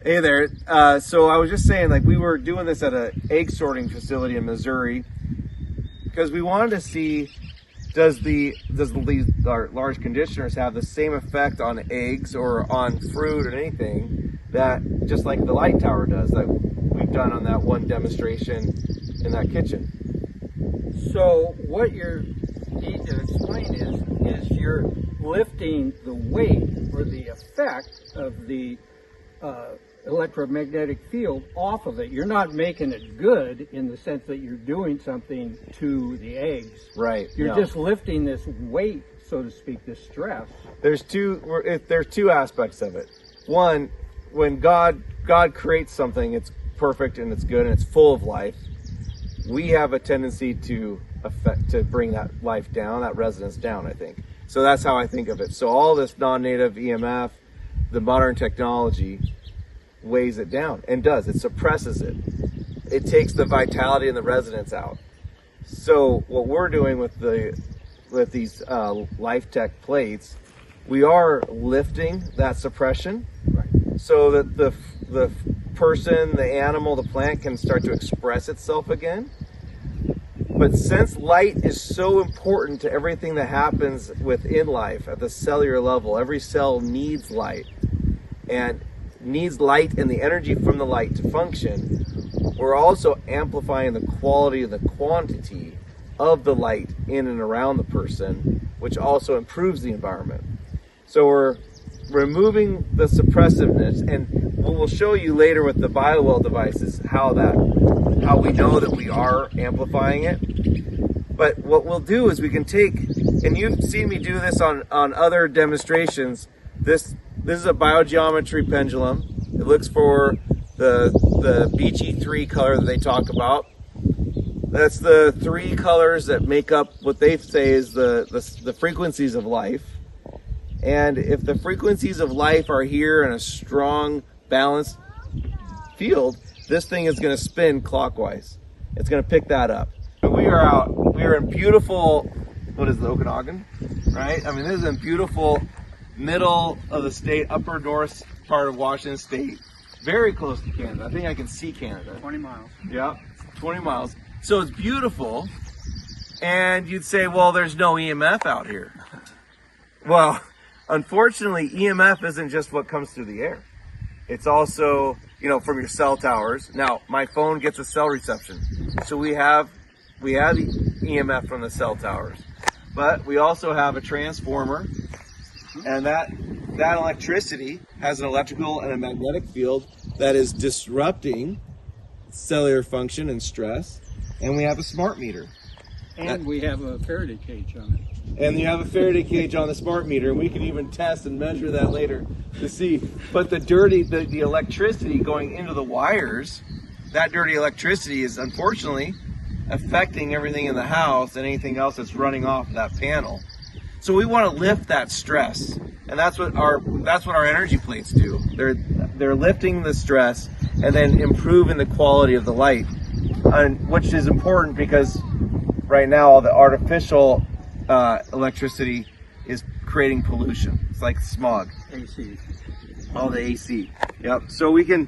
Hey there. So I was just saying, like, we were doing this at an egg sorting facility in Missouri because we wanted to see, does these large conditioners have the same effect on eggs or on fruit or anything that just like the light tower does that we've done on that one demonstration in that kitchen. So what you need to explain is you're lifting the weight or the effect of the electromagnetic field off of it. You're not making it good in the sense that you're doing something to the eggs. Right. You're just lifting this weight, so to speak, this stress. There's two aspects of it. One, when God creates something, it's perfect and it's good and it's full of life. We have a tendency to bring that life down, that resonance down, I think. So that's how I think of it. So all this non-native EMF, the modern technology, weighs it down and does. It suppresses it. It takes the vitality and the resonance out. So what we're doing with these Life Tech plates, we are lifting that suppression, Right. so that the person, the animal, the plant can start to express itself again. But since light is so important to everything that happens within life at the cellular level, every cell needs light and needs light and the energy from the light to function, we're also amplifying the quality and the quantity of the light in and around the person, which also improves the environment. So we're removing the suppressiveness, and what we'll show you later with the BioWell devices how we know that we are amplifying it. But what we'll do is we can take, and you've seen me do this on other demonstrations. This is a biogeometry pendulum. It looks for the BG3 color that they talk about. That's the three colors that make up what they say is the frequencies of life. And if the frequencies of life are here in a strong, balanced field, this thing is going to spin clockwise. It's going to pick that up. We are in beautiful, what is the Okanagan, right? I mean, this is in beautiful middle of the state, upper north part of Washington State, very close to Canada. I think I can see Canada. 20 miles. Yeah, 20 miles. So it's beautiful, and you'd say, well, there's no EMF out here. Well, unfortunately, EMF isn't just what comes through the air. It's also, from your cell towers. Now, my phone gets a cell reception, so we have the EMF from the cell towers, but we also have a transformer, and that electricity has an electrical and a magnetic field that is disrupting cellular function and stress, and we have a smart meter. And we have a Faraday cage on it. And you have a Faraday cage on the smart meter, and we can even test and measure that later to see. But the electricity going into the wires, that dirty electricity is unfortunately affecting everything in the house and anything else that's running off that panel. So we want to lift that stress, and that's what our energy plates do. They're lifting the stress and then improving the quality of the light, which is important because right now all the artificial electricity is creating pollution. It's like smog. AC. All the AC. Yep. So we can.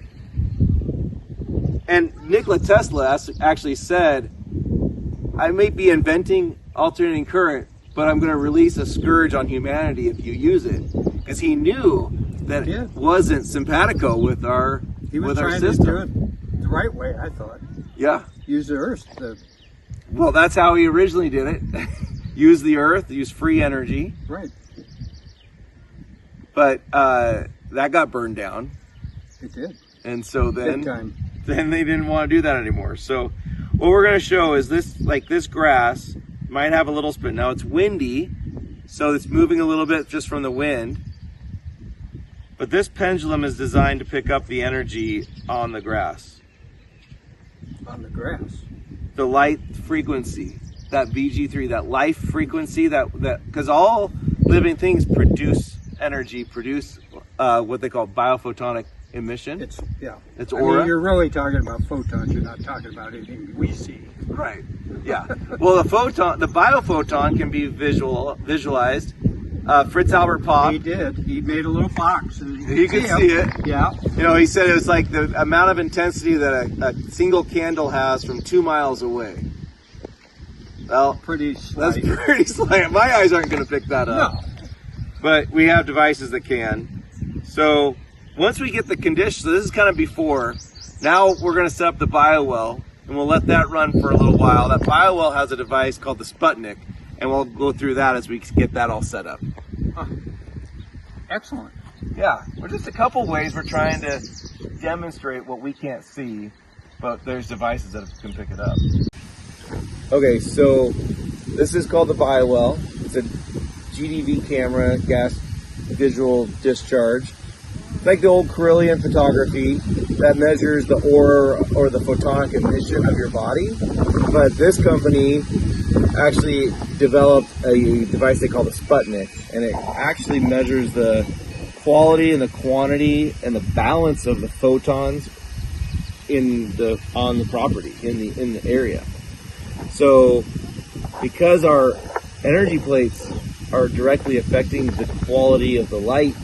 And Nikola Tesla actually said, I may be inventing alternating current, but I'm going to release a scourge on humanity if you use it. Because he knew that it wasn't simpatico with our system. He was trying to do it the right way, I thought. Yeah. Use the earth. Well, that's how he originally did it. Use the earth, use free energy. Right. But that got burned down. It did. And so then they didn't want to do that anymore. So what we're going to show is this grass might have a little spin. Now it's windy, so it's moving a little bit just from the wind. But this pendulum is designed to pick up the energy on the grass. On the grass? The light frequency, that VG3, that life frequency, because all living things produce energy, produce what they call biophotonic emission. It's aura. I mean, you're really talking about photons. You're not talking about anything we see. Right. Yeah. Well, the biophoton can be visualized Fritz Albert Pop. He did. He made a little box. You could see it. Yeah. You know, he said it was like the amount of intensity that a single candle has from 2 miles away. Well, Pretty slight. that's pretty slight. My eyes aren't going to pick that up. No. But we have devices that can. So once we get the condition, so this is kind of before. Now we're going to set up the bio-well, and we'll let that run for a little while. That bio-well has a device called the Sputnik, and we'll go through that as we get that all set up. Huh. Excellent. Yeah, we're just a couple ways we're trying to demonstrate what we can't see, but there's devices that can pick it up. Okay, so this is called the bio-well. It's a GDV camera, gas visual discharge. It's like the old Carillion photography that measures the aura or the photonic emission of your body. But this company actually developed a device they call the Sputnik, and it actually measures the quality and the quantity and the balance of the photons on the property in the area. So because our energy plates are directly affecting the quality of the light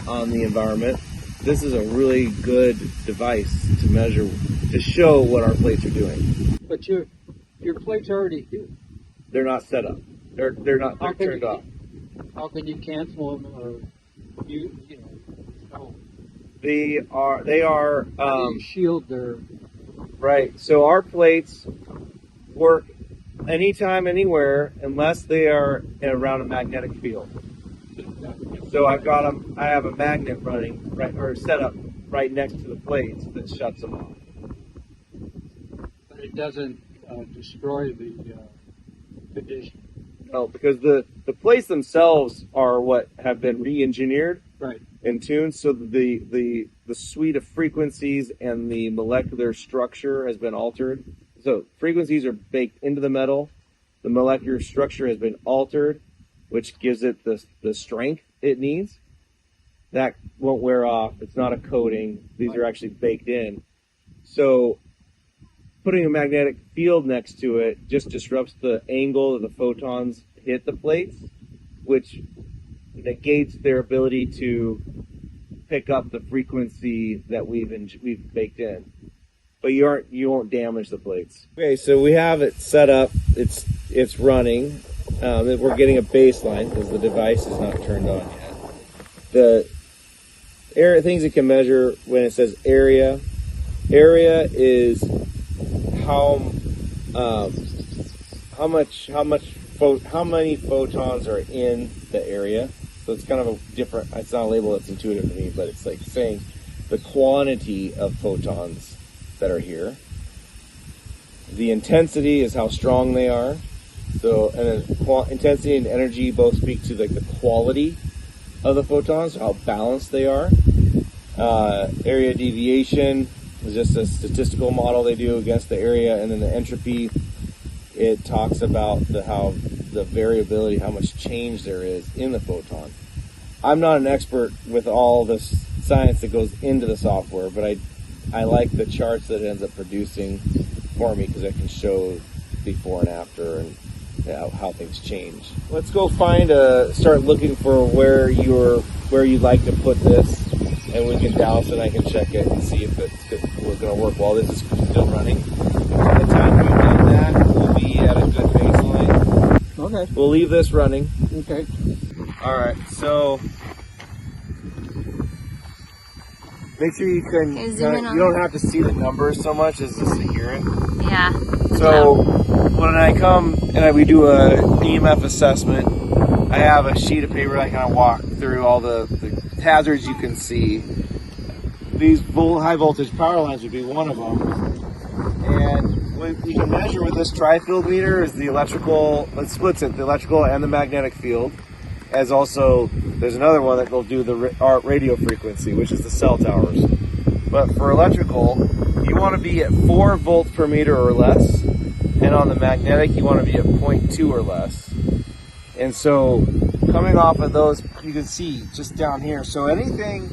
on the environment, this is a really good device to measure, to show what our plates are doing. But your plate's already here. They're not set up. They're turned off. How can you cancel them or you know? They are How do you shield their right. So our plates work anytime, anywhere, unless they are around a magnetic field. So I have a magnet running set up right next to the plates that shuts them off. But it doesn't destroy the condition. No, because the plates themselves are what have been re-engineered, Right. and tuned, so the suite of frequencies and the molecular structure has been altered. So frequencies are baked into the metal. The molecular structure has been altered, which gives it the strength it needs. That won't wear off. It's not a coating. These are actually baked in. So putting a magnetic field next to it just disrupts the angle that the photons hit the plates, which negates their ability to pick up the frequency that we've baked in. But you won't damage the plates. Okay, so we have it set up. It's running. We're getting a baseline because the device is not turned on yet. The things it can measure when it says area. Area is how many photons are in the area. So it's kind of a different. It's not a label that's intuitive to me, but it's like saying the quantity of photons that are here. The intensity is how strong they are. So, and then intensity and energy both speak to like the quality of the photons, how balanced they are. Area deviation is just a statistical model they do against the area, and then the entropy, it talks about how the variability, how much change there is in the photon. I'm not an expert with all this science that goes into the software, but I like the charts that it ends up producing for me because I can show before and after and how things change. Let's go start looking for where you'd like to put this, and we can douse it. I can check it and see if we're going to work while this is still running. By the time we've done that, we'll be at a good baseline. Okay. We'll leave this running. Okay. All right. So make sure you can. You don't have to see the numbers so much as just to hear it. Yeah. So when I come and we do a nnEMF assessment, I have a sheet of paper that I kind of walk through all the hazards you can see. These high voltage power lines would be one of them. And what we can measure with this tri-field meter is the electrical, it splits it, the electrical and the magnetic field. As also, there's another one that will do the radio frequency, which is the cell towers. But for electrical, you want to be at 4 volts per meter or less. And on the magnetic, you want to be at 0.2 or less. And so coming off of those, you can see just down here. So anything,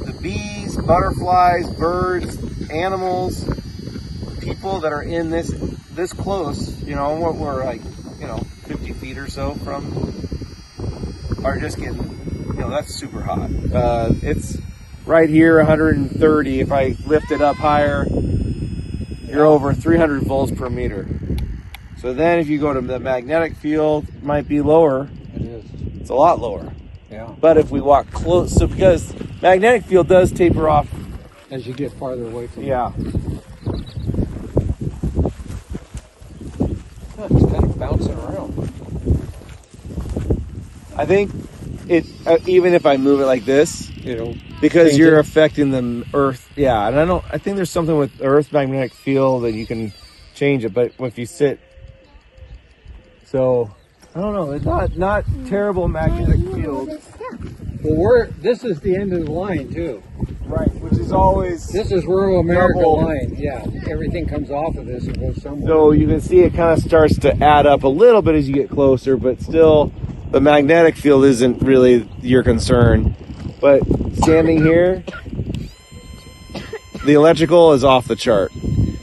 the bees, butterflies, birds, animals, people that are in this close, we're like, 50 feet or so from are just getting, that's super hot. It's right here, 130. If I lift it up higher, you're over 300 volts per meter. So then if you go to the magnetic field, it might be lower. It is. It's a lot lower. Yeah. But if we walk close, so because magnetic field does taper off. As you get farther away from Yeah. It's kind of bouncing around. I think it, even if I move it like this, It'll because change you're it. affecting the earth. Yeah. And I think there's something with earth magnetic field that you can change it. But if you sit, so I don't know, it's not terrible magnetic field. Well, this is the end of the line too. Right, which is always This is rural America double. line. Yeah, everything comes off of this and goes somewhere. So you can see it kind of starts to add up a little bit as you get closer, but still the magnetic field isn't really your concern. But standing here, the electrical is off the chart.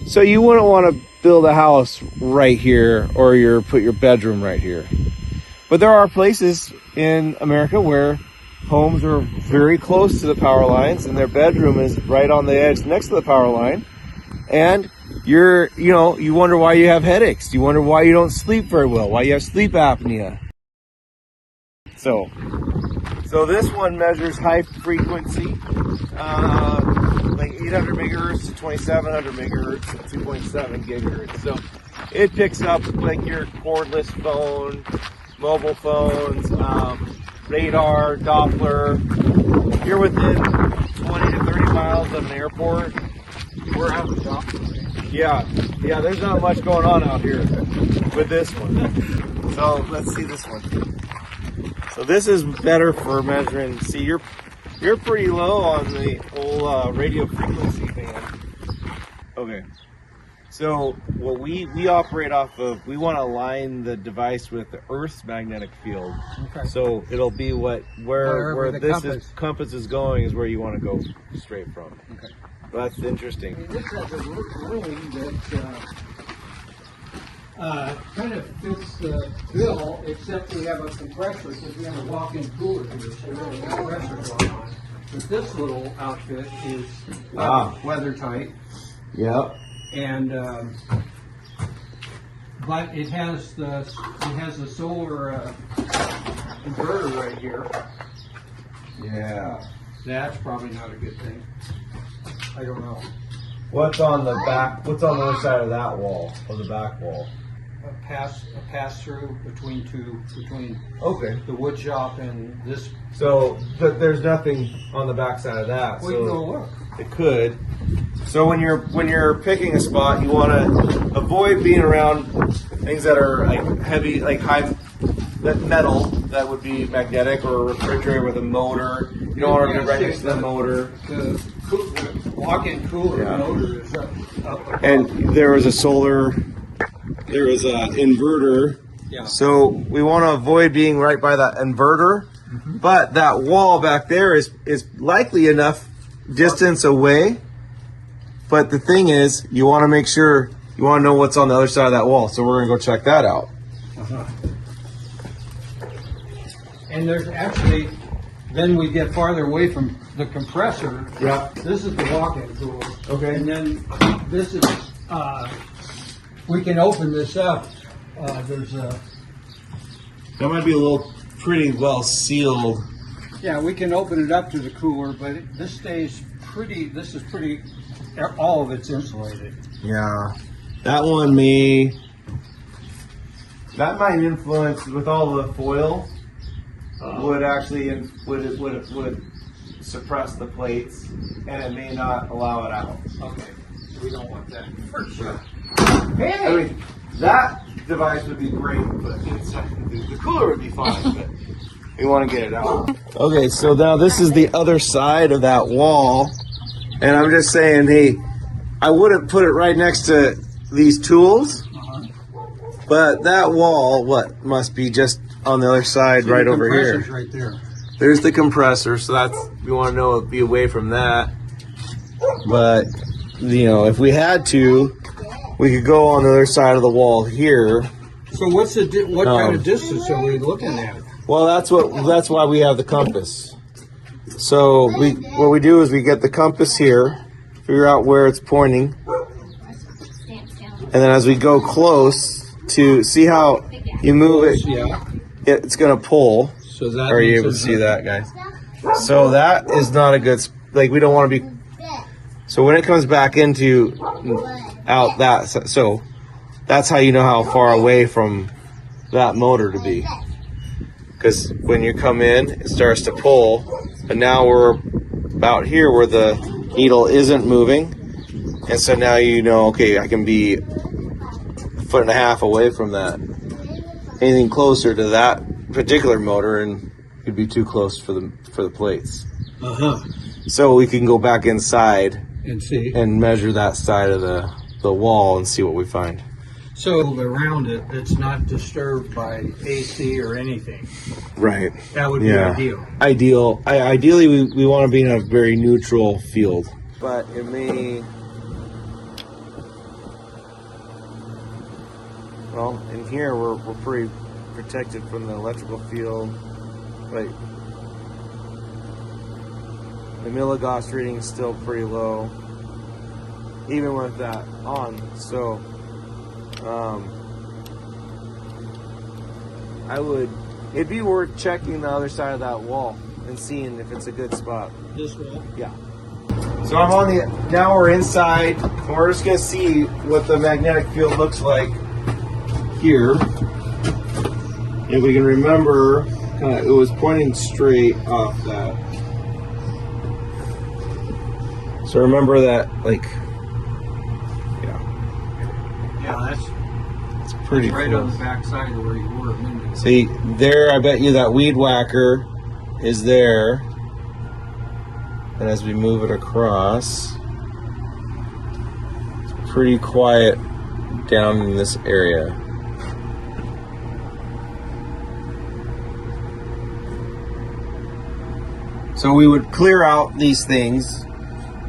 So you wouldn't want to build a house right here or put your bedroom right here. But there are places in America where homes are very close to the power lines and their bedroom is right on the edge next to the power line. And you wonder why you have headaches. You wonder why you don't sleep very well, why you have sleep apnea. So this one measures high frequency, like 800 megahertz to 2700 megahertz at 2.7 gigahertz. So it picks up like your cordless phone, mobile phones, radar, Doppler. You're within 20 to 30 miles of an airport. We're out of Doppler. Yeah, there's not much going on out here with this one. So let's see this one. So this is better for measuring. See, you're pretty low on the whole radio frequency band. Okay. So what we operate off of, we want to align the device with the Earth's magnetic field. Okay. So it'll be where the this compass is going is where you want to go straight from. Okay. Well, that's interesting. This has a room that kind of fits the bill, except we have a compressor because we have a walk-in cooler here, so we have a compressor going on. But this little outfit is weather tight. Yep. And but it has the solar inverter right here. Yeah. That's probably not a good thing. I don't know. What's on the back? What's on the other side of that wall, or the back wall? A pass through between Okay. the wood shop and this. So there's nothing on the back side of that. We so can go look. It could. So when you're picking a spot, you want to avoid being around things that are like heavy, like high metal that would be magnetic, or a refrigerator with a motor. You don't want to be right next to the motor. The walk-in cooler motor is up. And there was an inverter. Yeah. So we want to avoid being right by that inverter, but that wall back there is likely enough distance away. But the thing is, you want to make sure, you want to know what's on the other side of that wall. So we're going to go check that out. And there's actually, then we get farther away from the compressor. Yeah. This is the walk-in cooler. Okay. And then this is, we can open this up. There's a, That might be a little pretty well sealed. yeah, we can open it up to the cooler, but this stays pretty, all of it's insulated. Yeah. That one that might influence with all the foil. Would actually would suppress the plates, and it may not allow it out. Okay, so we don't want that for sure. I mean, that device would be great, but the cooler would be fine, but we want to get it out. Okay, so now this is the other side of that wall, and I'm just saying, hey, I wouldn't put it right next to these tools, but that wall, must be just on the other side, See, right the over here. compressor's right there. There's the compressor, so we want to know be away from that. But if we had to, we could go on the other side of the wall here. So what kind of distance are we looking at? Well, that's why we have the compass. So what we do is we get the compass here, figure out where it's pointing, and then as we go close to see how you move it, it's gonna pull. So that Are you able to see that, guys? So that is not a good, like, we don't want to be. So when it comes back out that, so that's how you know how far away from that motor to be. Because when you come in, it starts to pull, and now we're about here where the needle isn't moving, and so now you know, okay, I can be a foot and a half away from that. Anything closer to that particular motor, and you'd be too close for the plates. So we can go back inside and see and measure that side of the wall and see what we find. So around it, it's not disturbed by AC or anything. Right. That would be ideal. Ideally, we want to be in a very neutral field. But it may. Well, in here we're pretty protected from the electrical field. Like the milligauss reading is still pretty low, even with that on. So. It'd be worth checking the other side of that wall and seeing if it's a good spot. This wall? Yeah. So now we're inside, and we're just gonna see what the magnetic field looks like here. If we can remember, it was pointing straight off that. So remember that, like, yeah, that's pretty right close. on the back side of where you were a minute ago. See, there, I bet you that weed whacker is there. And as we move it across, it's pretty quiet down in this area. So we would clear out these things,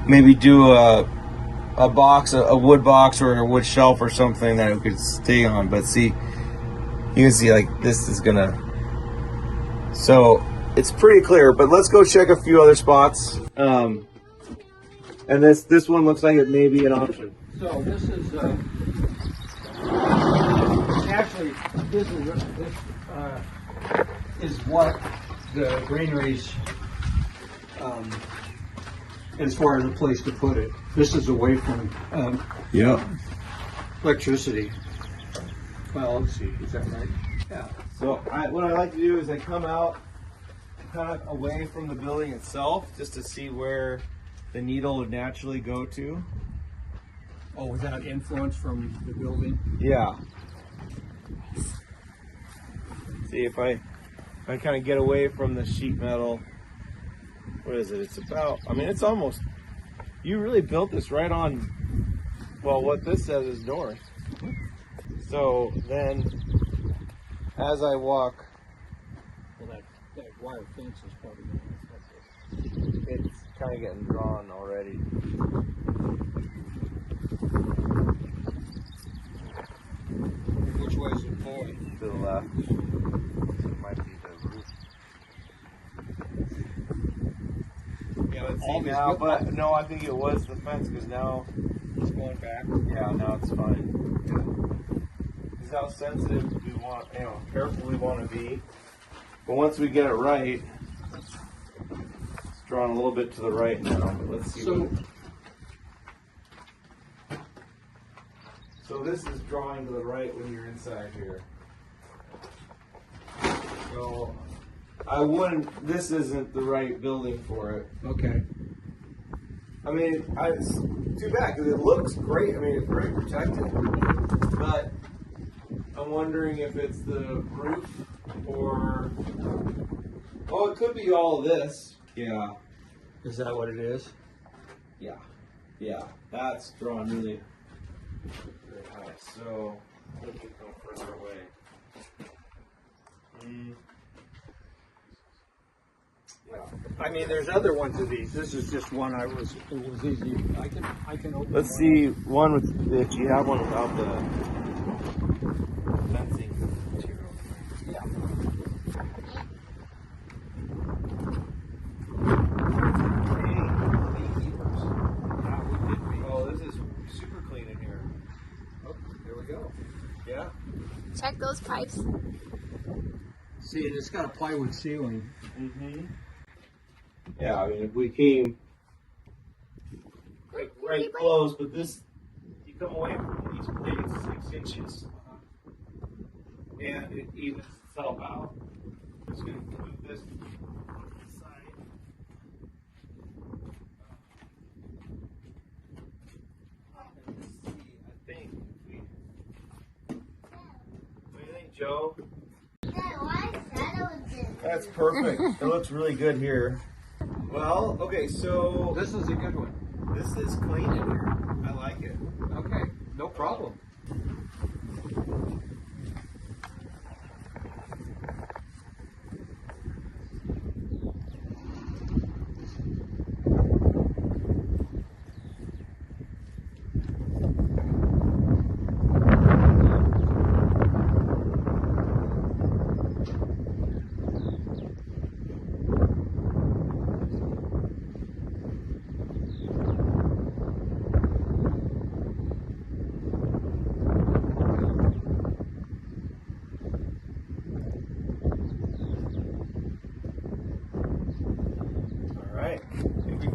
maybe do a box, a wood box or a wood shelf or something that it could stay on. But see, you can see, like, this is gonna, so it's pretty clear, but let's go check a few other spots. And this one looks like it may be an option. So this is actually this is what the granaries, as far as a place to put it. This is away from electricity. Well, let's see, is that right? Yeah. So what I like to do is I come out kind of away from the building itself just to see where the needle would naturally go to. Oh, without influence from the building? Yeah. See, if I kind of get away from the sheet metal, what is it? It's about, I mean, it's almost, you really built this right on, well, what this says is north. So then, as I walk, Well, that wire fence is probably going to affect it. it's kind of getting drawn already. Which way is it pulling? To the left. It might be the roof. Yeah, let's See now, but no, I think it was the fence because now it's going back. Yeah, now it's fine. This is how sensitive we want, careful we want to be. But once we get it right, it's drawn a little bit to the right now. But let's see. So this is drawing to the right when you're inside here. So I wouldn't. This isn't the right building for it. Okay. I mean, it's too bad because it looks great. I mean, it's very protected. But I'm wondering if it's the roof or, oh, it could be all of this. Yeah. Is that what it is? Yeah. Yeah. That's drawn really very high. So let me go further away. Yeah. I mean, there's other ones of these. This is just one it was easy. I can open. Let's see one with, if you have one without the fencing. Yeah. pipes. See, it's got a plywood ceiling. Mm-hmm. Yeah, I mean, if we came right close, but this, you come away from these plates 6 inches, and it evens itself out. I'm just going to move this side. Let's see, I think what do you think, Joe? That's perfect. It looks really good here. Well, okay, so This is a good one. this is clean in here. I like it. Okay, no problem.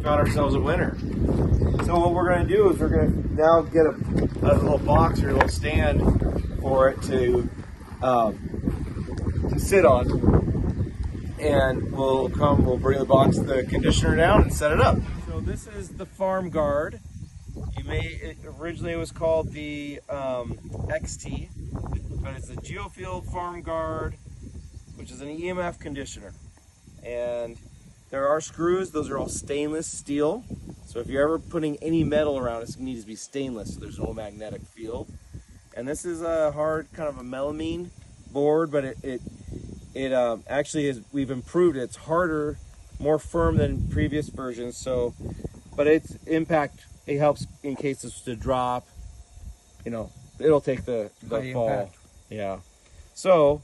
Found ourselves a winner. So what we're going to do is we're going to now get a little box or a little stand for it to sit on, and we'll bring the conditioner down and set it up. So this is the Farm Guard. Originally it was called the XT, but it's the Geofield Farm Guard, which is an EMF conditioner. And there are screws, those are all stainless steel. So if you're ever putting any metal around, it needs to be stainless so there's no magnetic field. And this is a hard kind of a melamine board, but it actually is, we've improved it. It's harder, more firm than previous versions. So, but its impact, it helps in case it's to drop, you know, it'll take the fall. Impact. Yeah. So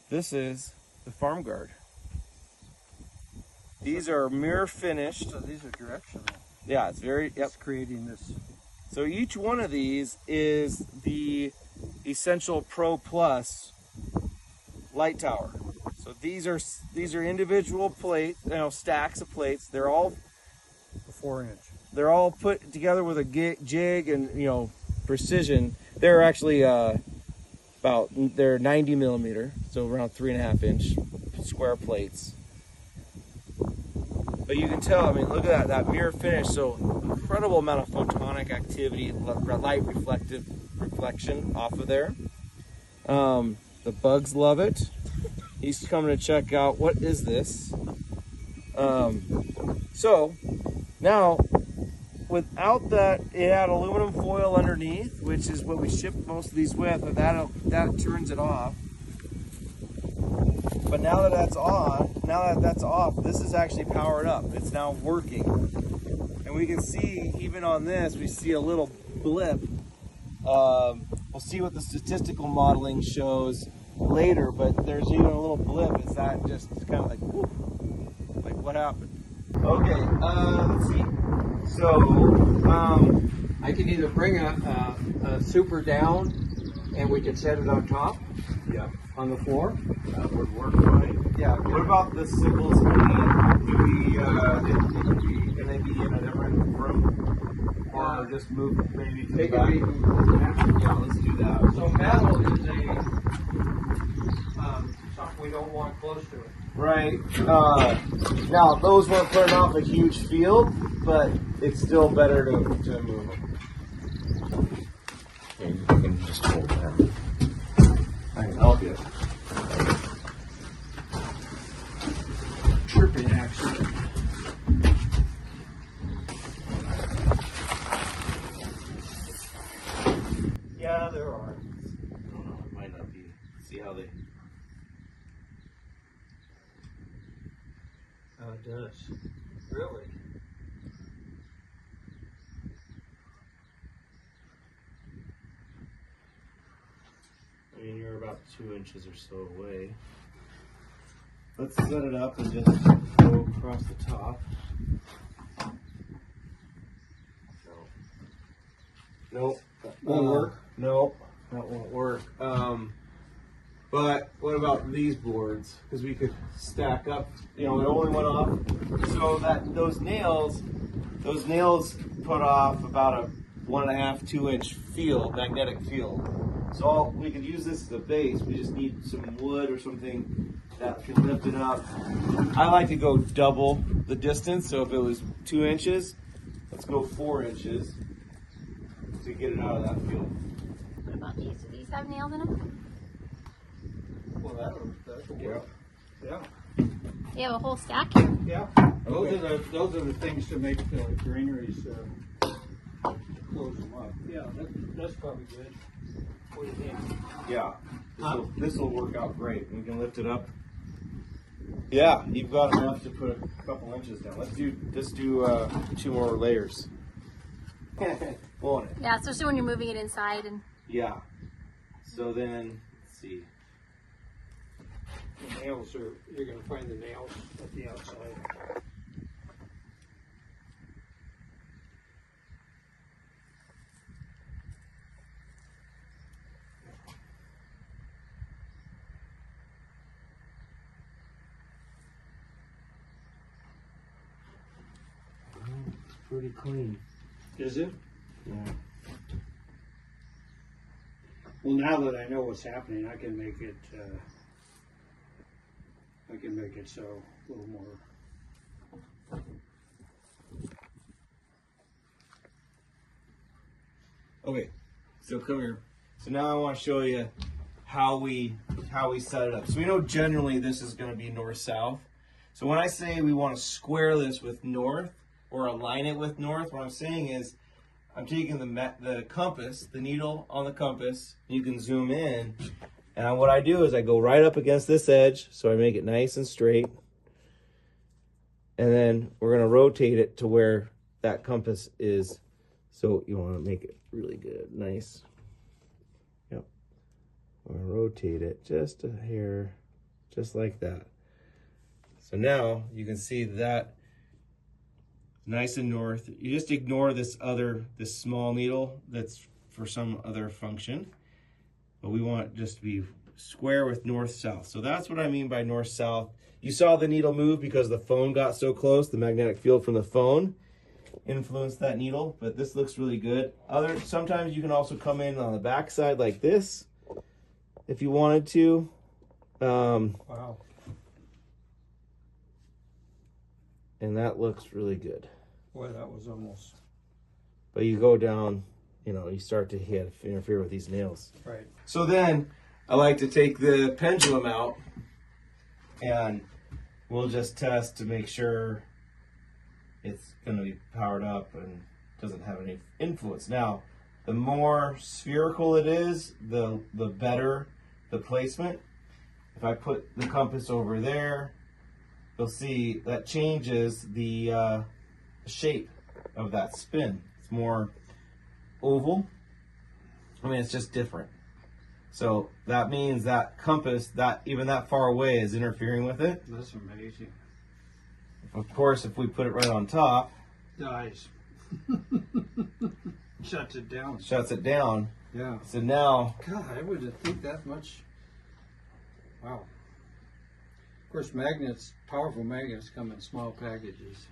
this is the Farm Guard. These are mirror finished. So these are directional. Yeah, it's very, yep. It's creating this. So each one of these is the Essential Pro Plus light tower. So these are individual plates, stacks of plates. They're all 4-inch. They're all put together with a jig and precision. They're actually they're 90 millimeter, so around 3.5 inch square plates. But you can tell, I mean, look at that mirror finish. So incredible amount of photonic activity, light reflection off of there. The bugs love it. He's coming to check out, what is this? So now, without that, it had aluminum foil underneath, which is what we ship most of these with, but that turns it off. But now that that's off, this is actually powered up. It's now working. And we can see, even on this, we see a little blip. We'll see what the statistical modeling shows later, but there's even a little blip. Is that just kind of like, whoop, like what happened? Okay, let's see. So, I can either bring a super down and we can set it on top. Yeah. On the floor. That would work fine. Yeah. What about the symbols? Can they be in a different room? Or just move maybe to the back? Yeah, let's do that. So metal is something we don't want close to it. Right. Now, those weren't putting off a huge field, but it's still better to move them. Okay, you can just hold that. I can help you. Tripping accident. Yeah, there are. I don't know, it might not be. See how they. Oh, it does. Really? I mean, you're about 2 inches or so away. Let's set it up and just go across the top. Nope. Won't work? Nope. That won't work. But what about these boards? Because we could stack up, you know, it only went off. So that those nails put off about a 1.5 to 2 inch field, magnetic field. So we could use this as a base. We just need some wood or something that can lift it up. I like to go double the distance. So if it was 2 inches, let's go 4 inches to get it out of that field. What about these? Do these have nails in them? Well, that'll work. Yeah. You have a whole stack here. Yeah. Those are the things to make the greeneries close them up. Yeah, that's probably good. What do you think? Yeah, this will work out great. We can lift it up. Yeah, you've got enough to put a couple inches down. Let's do 2 more layers. Won't it? Yeah, especially when you're moving it inside and. Yeah. So then, let's see. The nails you're going to find the nails at the outside. It's pretty clean. Is it? Yeah. Well, now that I know what's happening, I can make it so a little more. Okay, so come here. So now I want to show you how we set it up. So we know generally this is going to be north-south. So when I say we want to square this with north or align it with north, what I'm saying is I'm taking the compass, the needle on the compass, you can zoom in, and what I do is I go right up against this edge, so I make it nice and straight, and then we're going to rotate it to where that compass is. So you want to make it really good, nice. Yep. I'm going to rotate it just a hair, just like that. So now you can see that nice and north. You just ignore this small needle that's for some other function. But we want it just to be square with north-south. So that's what I mean by north-south. You saw the needle move because the phone got so close. The magnetic field from the phone influenced that needle, but this looks really good. Sometimes you can also come in on the back side like this if you wanted to. Wow. And that looks really good. Boy, that was almost. But you go down, you know, you start to interfere with these nails. Right. So then I like to take the pendulum out and we'll just test to make sure it's going to be powered up and doesn't have any influence. Now, the more spherical it is, the better the placement. If I put the compass over there, you'll see that changes the shape of that spin. It's more oval. I mean, it's just different. So that means that compass, that even that far away, is interfering with it. That's amazing. Of course, if we put it right on top, Dies. Shuts it down. shuts it down. Yeah. So now, God, I wouldn't think that much. Wow. Of course, magnets, powerful magnets, come in small packages.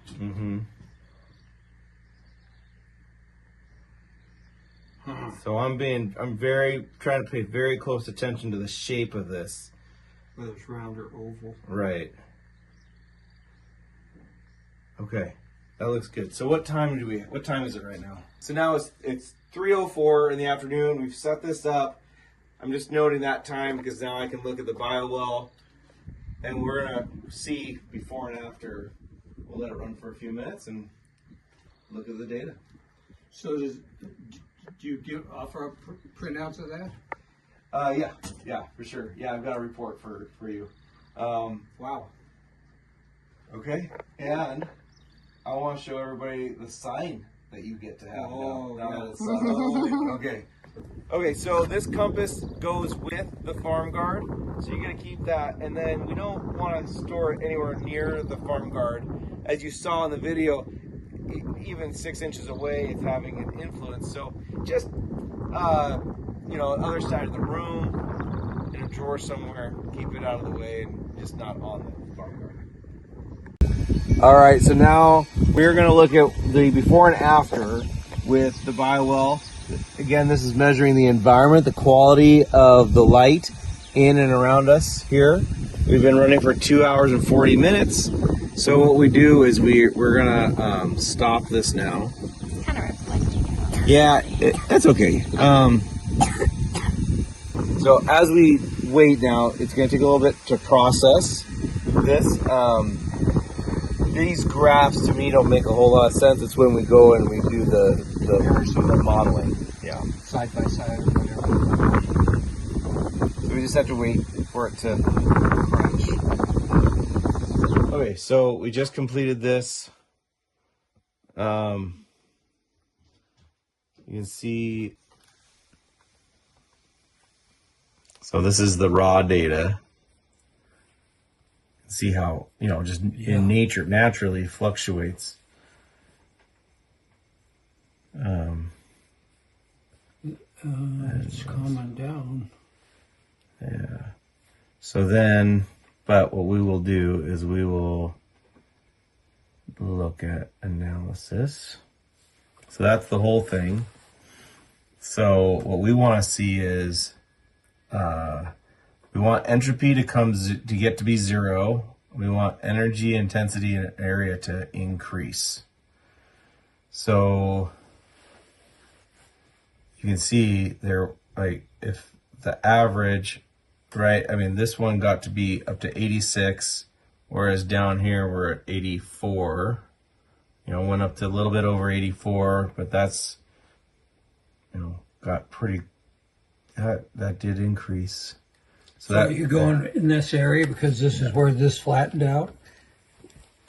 So I'm trying to pay very close attention to the shape of this. Whether it's round or oval. Right. Okay, that looks good. So what time is it right now? So now it's 3:04 in the afternoon. We've set this up. I'm just noting that time because now I can look at the bio well, and we're gonna see before and after. We'll let it run for a few minutes and look at the data. So do you offer up printouts of that? Yeah, for sure. Yeah, I've got a report for you. Wow. Okay, and I want to show everybody the sign that you get to have now that it's okay. Okay, so this compass goes with the farm guard, so you're going to keep that, and then we don't want to store it anywhere near the farm guard. As you saw in the video, even 6 inches away it's having an influence, so just, other side of the room, in a drawer somewhere, keep it out of the way, and just not on the bar cart. All right, so now we're going to look at the before and after with the BioWell. Again, this is measuring the environment, the quality of the light in and around us here. We've been running for 2 hours and 40 minutes. So what we do is we're going to stop this now. It's kind of reflecting. Yeah, that's okay. So as we wait now, it's going to take a little bit to process this. These graphs to me don't make a whole lot of sense. It's when we go and we do the modeling. Yeah. Side by side or whatever. So we just have to wait for it to crunch. Okay, so we just completed this. You can see. So this is the raw data. See how, just in nature, naturally fluctuates. It's calming down. Yeah. So then, but what we will do is we will look at analysis. So that's the whole thing. So what we want to see is, we want entropy to get to be 0. We want energy, intensity, and area to increase. So you can see there, like, if the average, right? I mean, this one got to be up to 86, whereas down here we're at 84. Went up to a little bit over 84, but that's, got pretty. That did increase. So you're going in this area because this is where this flattened out?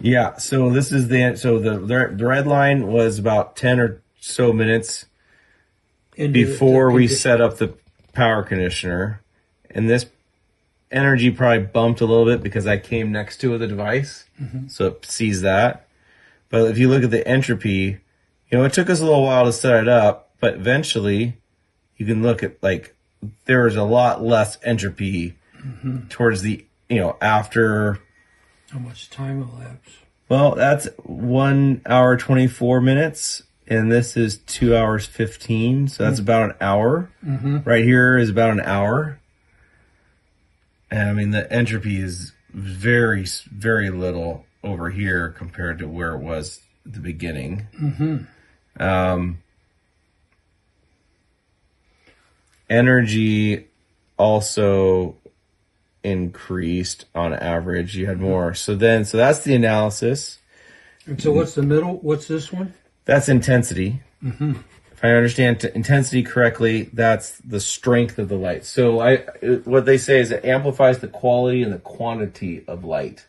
Yeah, so this is the red line was about 10 or so minutes before we set up the power conditioner. And this energy probably bumped a little bit because I came next to the device. Mm-hmm. So it sees that. But if you look at the entropy, it took us a little while to set it up, but eventually you can look at, like, there was a lot less entropy towards the, after. How much time elapsed? Well, that's 1 hour, 24 minutes, and this is 2 hours, 15. So that's about an hour. Mm-hmm. Right here is about an hour. And I mean, the entropy is very, very little over here compared to where it was at the beginning. Mm-hmm. Energy also increased on average. You had more. So that's the analysis. And so what's the middle? What's this one? That's intensity. Mm-hmm. If I understand intensity correctly, that's the strength of the light. So what they say is it amplifies the quality and the quantity of light.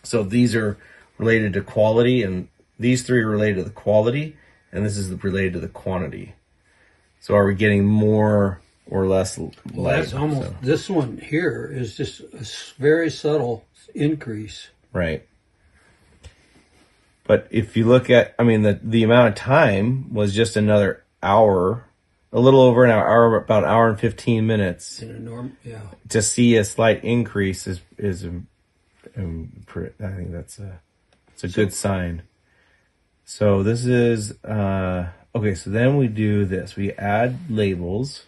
So these are related to quality, and these three are related to the quality, and this is related to the quantity. So are we getting more or less light? Well, that's almost, this one here is just a very subtle increase. Right. But if you look at, the amount of time was just another hour, a little over an hour, about an hour and 15 minutes. In a yeah. To see a slight increase is I think that's a good sign. So this is, okay, so then we do this. We add labels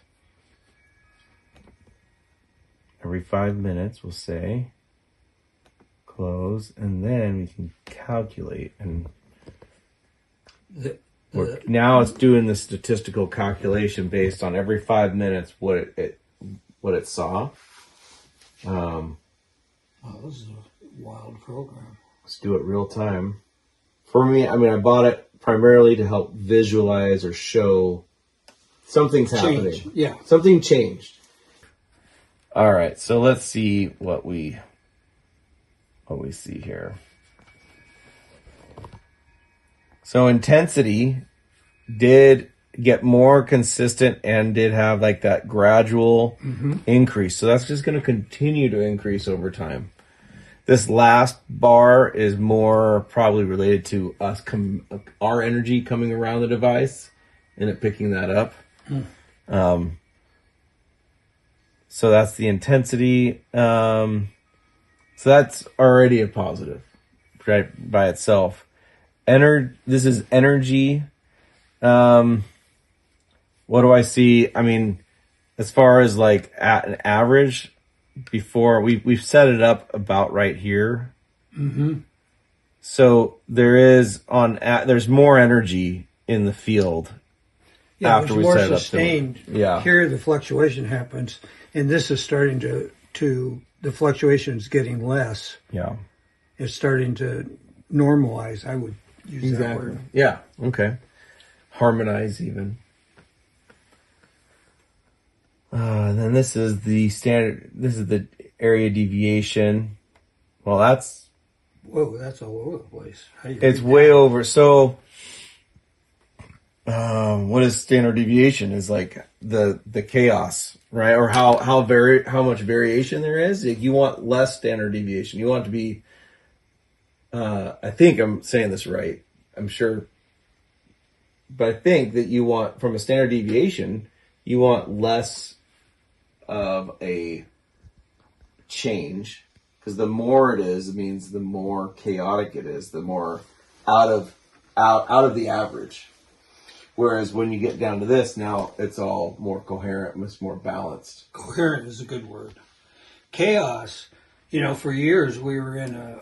every 5 minutes, we'll say. Close, and then we can calculate. And now it's doing the statistical calculation based on every 5 minutes what it saw. Oh, this is a wild program. Let's do it real time. For me, I bought it primarily to help visualize or show something's happening. Yeah. Something changed. All right, so let's see what we see here. So intensity did get more consistent and did have like that gradual increase. So that's just going to continue to increase over time. This last bar is more probably related to us, our energy coming around the device and it picking that up. So that's the intensity. So that's already a positive, right, by itself. This is energy. What do I see? I mean, as far as like at an average, before we've set it up about right here. Mm-hmm. So there's more energy in the field. Yeah, after it's we more set it up. sustained. Yeah. Here the fluctuation happens, and this is starting to the fluctuation is getting less. Yeah. It's starting to normalize. I would use that word. Yeah. Okay. Harmonize even. And then this is the standard. This is the area deviation. Well, Whoa, that's all over the place. it's way over. So, what is standard deviation? Is like the chaos, right? Or how much variation there is. Like you want less standard deviation. You want it to be. I think I'm saying this right. I'm sure, but I think that you want, from a standard deviation, you want less of a change, because the more it is, it means the more chaotic it is, the more out of the average. Whereas when you get down to this, now it's all more coherent, much more balanced. Coherent is a good word. Chaos. For years we were in a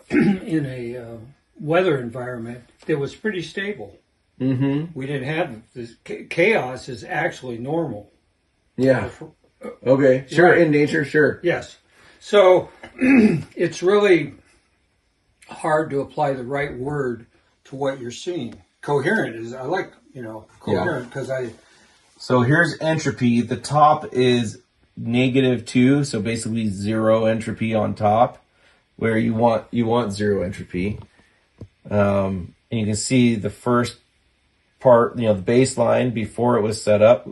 weather environment that was pretty stable. Mm-hmm. We didn't have this. Chaos is actually normal. Yeah. Okay. Sure. Right. In nature, sure. Yes. So it's really hard to apply the right word to what you're seeing. Coherent is, I like, coherent because So here's entropy. The top is -2, so basically zero entropy on top, where you want zero entropy. And you can see the first part, the baseline before it was set up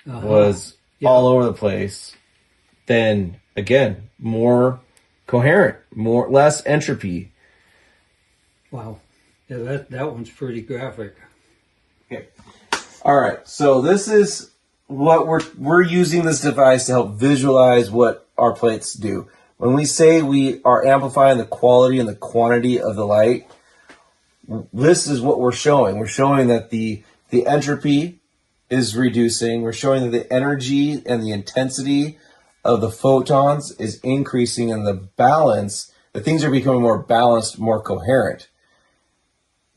was all over the place. Then again, more coherent, less entropy. Wow. Yeah, that one's pretty graphic. Okay. All right. So this is what we're using this device to help visualize what our plates do. When we say we are amplifying the quality and the quantity of the light, this is what we're showing. We're showing that the entropy is reducing. We're showing that the energy and the intensity of the photons is increasing, and the things are becoming more balanced, more coherent.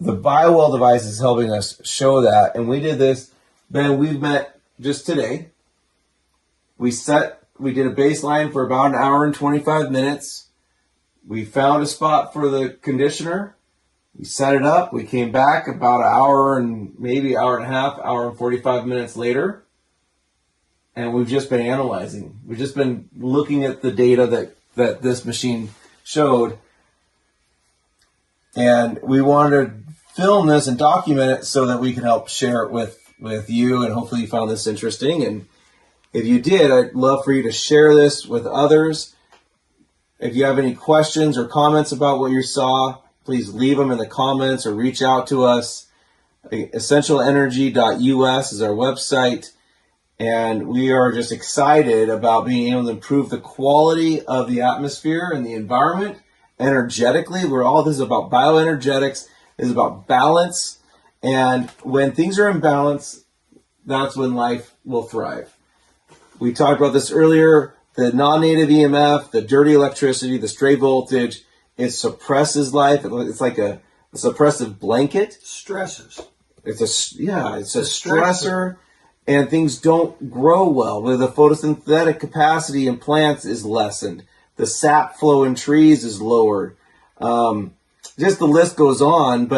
The Bio device is helping us show that, and we did this. Ben, we've met just today. We did a baseline for about an hour and 25 minutes. We found a spot for the conditioner. We set it up. We came back about an hour and maybe hour and a half, hour and 45 minutes later. And we've just been analyzing. We've just been looking at the data that this machine showed. And we wanted to film this and document it so that we can help share it with you. And hopefully you found this interesting. And if you did, I'd love for you to share this with others. If you have any questions or comments about what you saw, please leave them in the comments or reach out to us. EssentialEnergy.us is our website. And we are just excited about being able to improve the quality of the atmosphere and the environment energetically. This is about bioenergetics. This is about balance. And when things are in balance, that's when life will thrive. We talked about this earlier. The non-native EMF, the dirty electricity, the stray voltage, it suppresses life. It's like a suppressive blanket. Stresses. It's a stressor. And things don't grow well, where the photosynthetic capacity in plants is lessened. The sap flow in trees is lowered. Just the list goes on.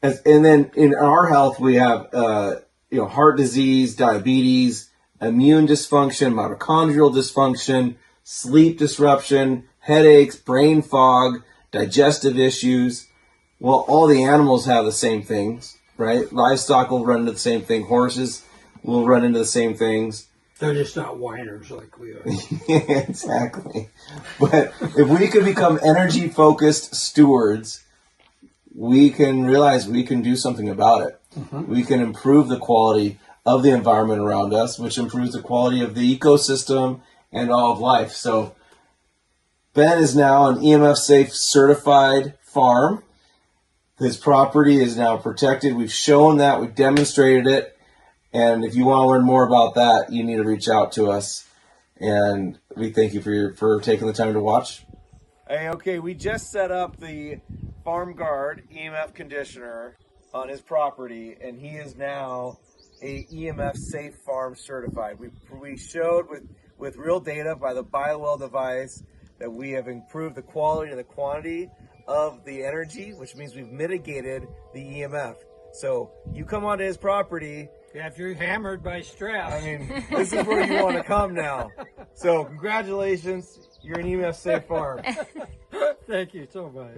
And then in our health, we have heart disease, diabetes, immune dysfunction, mitochondrial dysfunction, sleep disruption, headaches, brain fog, digestive issues. Well, all the animals have the same things, right? Livestock will run into the same thing. Horses will run into the same things. They're just not whiners like we are. Exactly. But if we could become energy-focused stewards, we can realize we can do something about it. Mm-hmm. We can improve the quality of the environment around us, which improves the quality of the ecosystem and all of life. So Ben is now an EMF safe certified farm. His property is now protected. We've shown that, we've demonstrated it. And if you want to learn more about that, you need to reach out to us. And we thank you for taking the time to watch. Hey, okay, we just set up the Farm Guard EMF conditioner on his property, and he is now a EMF safe farm certified. We showed with real data by the Bio device that we have improved the quality and the quantity of the energy, which means we've mitigated the EMF. So you come onto his property. Yeah, if you're hammered by stress. I mean, this is where you want to come now. So congratulations, you're an EMF safe farm. Thank you so much.